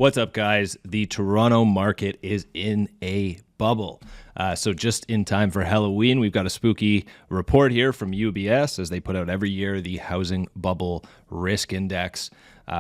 What's up, guys? The Toronto market is in a bubble. So just in time for Halloween, we've got a spooky report here from UBS as they put out every year the Housing Bubble Risk Index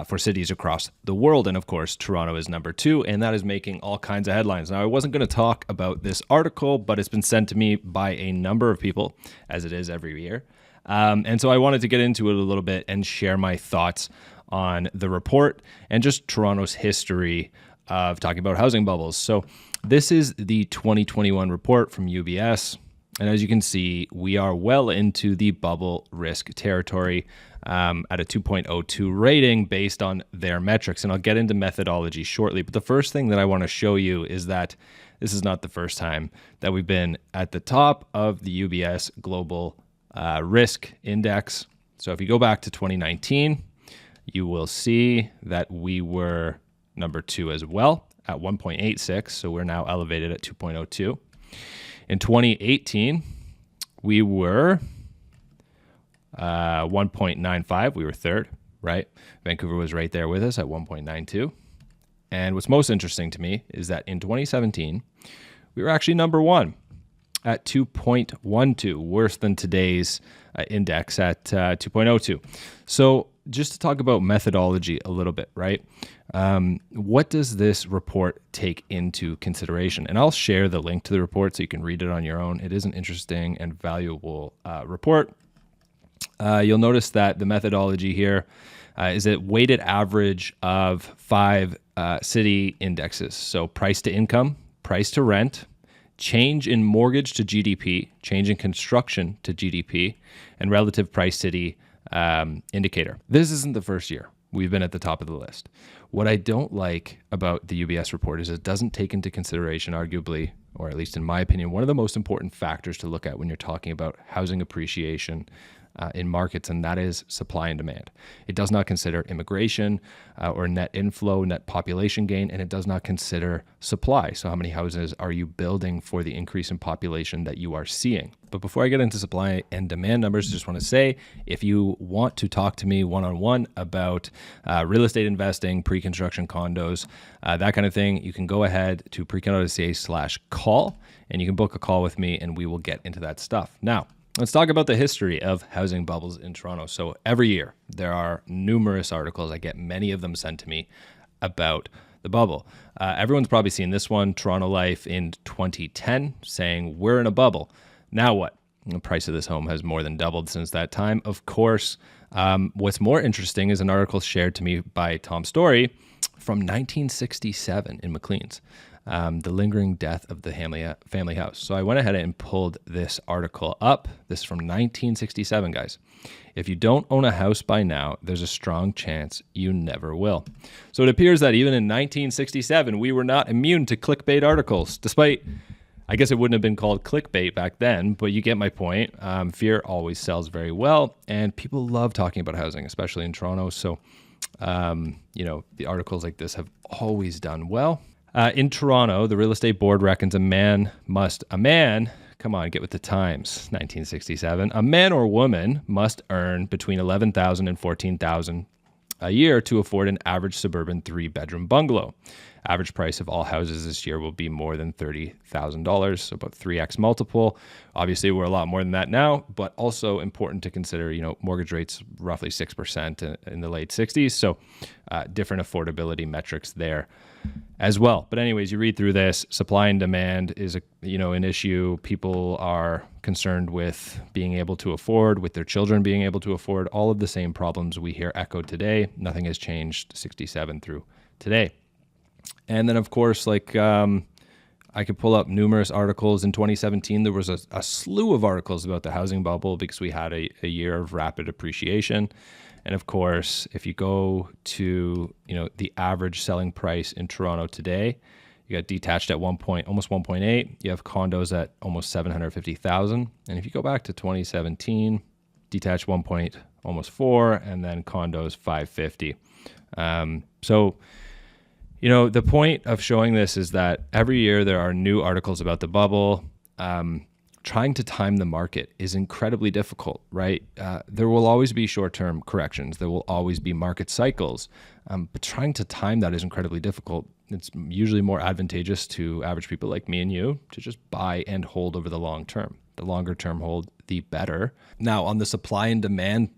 for cities across the world. And of course, Toronto is number 2, and that is making all kinds of headlines. Now, I wasn't going to talk about this article, but it's been sent to me by a number of people, as it is every year. And so I wanted to get into it a little bit and share my thoughts on the report and just Toronto's history of talking about housing bubbles. So this is the 2021 report from UBS. And as you can see, we are well into the bubble risk territory at a 2.02 rating based on their metrics. And I'll get into methodology shortly. But the first thing that I want to show you is that this is not the first time that we've been at the top of the UBS Global Risk Index. So if you go back to 2019, you will see that we were number 2 as well at 1.86. So we're now elevated at 2.02. In 2018, we were 1.95. We were third, right? Vancouver was right there with us at 1.92. And what's most interesting to me is that in 2017, we were actually number 1 at 2.12, worse than today's index at 2.02. So just to talk about methodology a little bit, right? What does this report take into consideration? And I'll share the link to the report so you can read it on your own. It is an interesting and valuable report. You'll notice that the methodology here is a weighted average of 5 city indexes. So price to income, price to rent, change in mortgage to GDP, change in construction to GDP, and relative price city indicator. This isn't the first year we've been at the top of the list. What I don't like about the UBS report is it doesn't take into consideration, arguably, or at least in my opinion, one of the most important factors to look at when you're talking about housing appreciation in markets, and that is supply and demand. It does not consider immigration or net inflow, net population gain, and it does not consider supply. So how many houses are you building for the increase in population that you are seeing? But before I get into supply and demand numbers, I just want to say, if you want to talk to me one-on-one about real estate investing, pre-construction condos, that kind of thing, you can go ahead to precondo.ca/call, and you can book a call with me, and we will get into that stuff. Now, let's talk about the history of housing bubbles in Toronto. So every year, there are numerous articles. I get many of them sent to me about the bubble. Everyone's probably seen this one, Toronto Life in 2010, saying we're in a bubble. Now what? The price of this home has more than doubled since that time. Of course, what's more interesting is an article shared to me by Tom Story from 1967 in Maclean's. The lingering death of the family house. So I went ahead and pulled this article up. This is from 1967, guys. If you don't own a house by now, there's a strong chance you never will. So it appears that even in 1967, we were not immune to clickbait articles, despite, I guess it wouldn't have been called clickbait back then, but you get my point. Fear always sells very well, and people love talking about housing, especially in Toronto. So, the articles like this have always done well. In Toronto, the real estate board reckons a man, come on, get with the times, 1967, a man or woman must earn between $11,000 and $14,000 a year to afford an average suburban 3-bedroom bungalow. Average price of all houses this year will be more than $30,000, so about 3x multiple. Obviously, we're a lot more than that now, but also important to consider, mortgage rates roughly 6% in the late 60s, so different affordability metrics there as well. But anyways, you read through this, supply and demand is an issue. People are concerned with being able to afford, with their children being able to afford, all of the same problems we hear echoed today. Nothing has changed 67 through today. And then, of course, I could pull up numerous articles. In 2017, there was a slew of articles about the housing bubble because we had a year of rapid appreciation. And of course, if you go to, the average selling price in Toronto today, you got detached at almost 1.8. You have condos at almost 750,000. And if you go back to 2017, detached almost 4, and then condos 550. The point of showing this is that every year there are new articles about the bubble. trying to time the market is incredibly difficult, right? There will always be short-term corrections. There will always be market cycles, but trying to time that is incredibly difficult. It's usually more advantageous to average people like me and you to just buy and hold over the long term. The longer term hold, the better. Now, on the supply and demand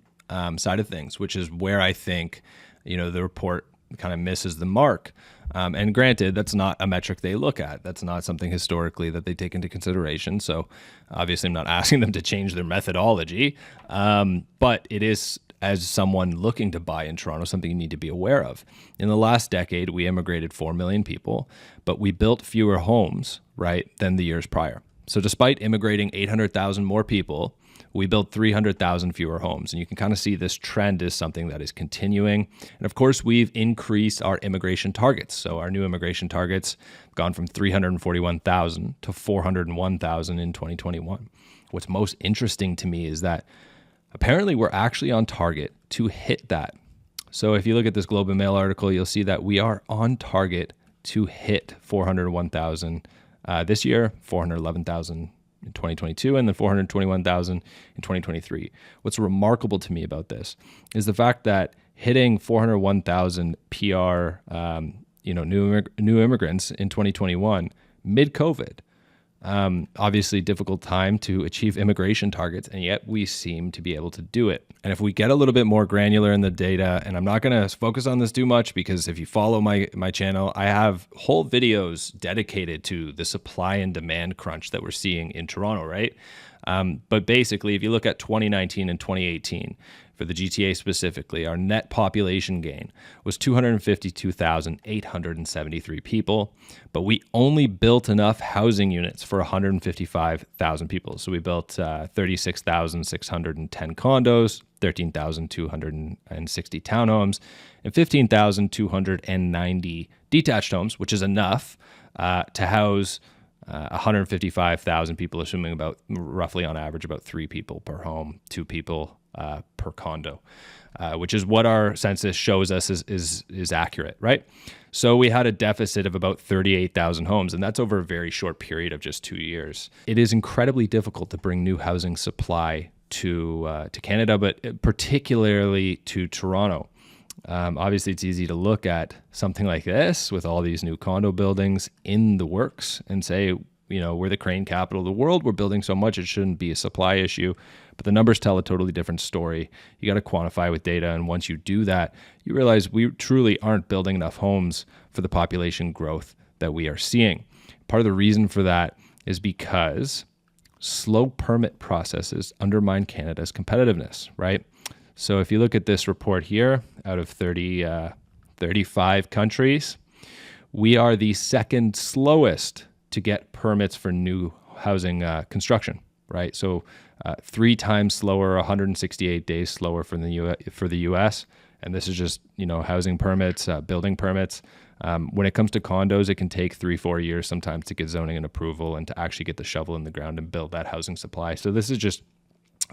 side of things, which is where I think, the report kind of misses the mark. And granted, that's not a metric they look at. That's not something historically that they take into consideration. So obviously I'm not asking them to change their methodology, but it is, as someone looking to buy in Toronto, something you need to be aware of. In the last decade, we immigrated 4 million people, but we built fewer homes, right, than the years prior. So despite immigrating 800,000 more people, we built 300,000 fewer homes. And you can kind of see this trend is something that is continuing. And of course, we've increased our immigration targets. So our new immigration targets have gone from 341,000 to 401,000 in 2021. What's most interesting to me is that apparently we're actually on target to hit that. So if you look at this Globe and Mail article, you'll see that we are on target to hit 401,000 this year, 411,000 in 2022, and then 421,000 in 2023. What's remarkable to me about this is the fact that hitting 401,000 PR, new immigrants in 2021 mid-COVID. Obviously difficult time to achieve immigration targets, and yet we seem to be able to do it. And if we get a little bit more granular in the data, and I'm not going to focus on this too much because if you follow my channel, I have whole videos dedicated to the supply and demand crunch that we're seeing in Toronto, right? But basically, if you look at 2019 and 2018, for the GTA specifically, our net population gain was 252,873 people, but we only built enough housing units for 155,000 people. So we built 36,610 condos, 13,260 townhomes, and 15,290 detached homes, which is enough to house 155,000 people, assuming about roughly on average about 3 people per home, 2 people per condo, which is what our census shows us is accurate, right? So we had a deficit of about 38,000 homes, and that's over a very short period of just 2 years. It is incredibly difficult to bring new housing supply to Canada, but particularly to Toronto. Obviously, it's easy to look at something like this with all these new condo buildings in the works and say, we're the crane capital of the world. We're building so much, it shouldn't be a supply issue. But the numbers tell a totally different story. You got to quantify with data. And once you do that, you realize we truly aren't building enough homes for the population growth that we are seeing. Part of the reason for that is because slow permit processes undermine Canada's competitiveness, right? So if you look at this report here, out of 35 countries, we are the second slowest to get permits for new housing construction, right? So 3 times slower, 168 days slower for the U.S. And this is just, housing permits, building permits. When it comes to condos, it can take 3-4 years sometimes to get zoning and approval and to actually get the shovel in the ground and build that housing supply. So this is just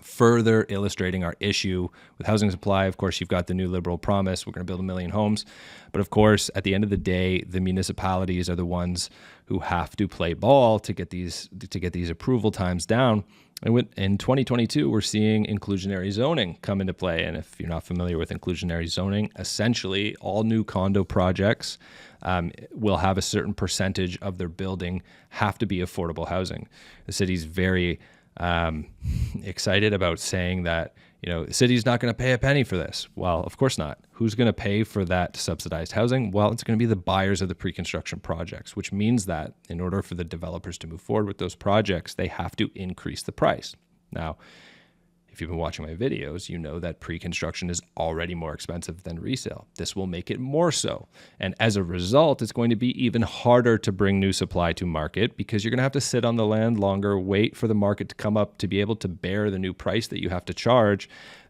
further illustrating our issue with housing supply. Of course, you've got the new Liberal promise, we're going to build 1 million homes. But of course, at the end of the day, the municipalities are the ones who have to play ball to get these approval times down. And in 2022, we're seeing inclusionary zoning come into play. And if you're not familiar with inclusionary zoning, essentially all new condo projects will have a certain percentage of their building have to be affordable housing. The city's very excited about saying that, the city's not going to pay a penny for this. Well, of course not. Who's going to pay for that subsidized housing? Well, it's going to be the buyers of the pre-construction projects, which means that in order for the developers to move forward with those projects, they have to increase the price. Now, if you've been watching my videos, you know that pre-construction is already more expensive than resale. This will make it more so. And as a result, it's going to be even harder to bring new supply to market because you're going to have to sit on the land longer, wait for the market to come up to be able to bear the new price that you have to charge,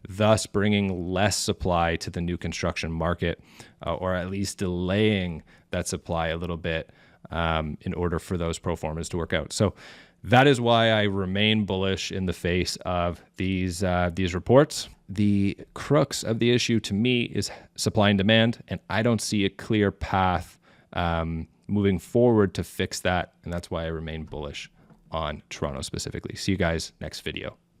thus bringing less supply to the new construction market, or at least delaying that supply a little bit in order for those pro formas to work out. So that is why I remain bullish in the face of these reports. The crux of the issue to me is supply and demand, and I don't see a clear path moving forward to fix that, and that's why I remain bullish on Toronto specifically. See you guys next video.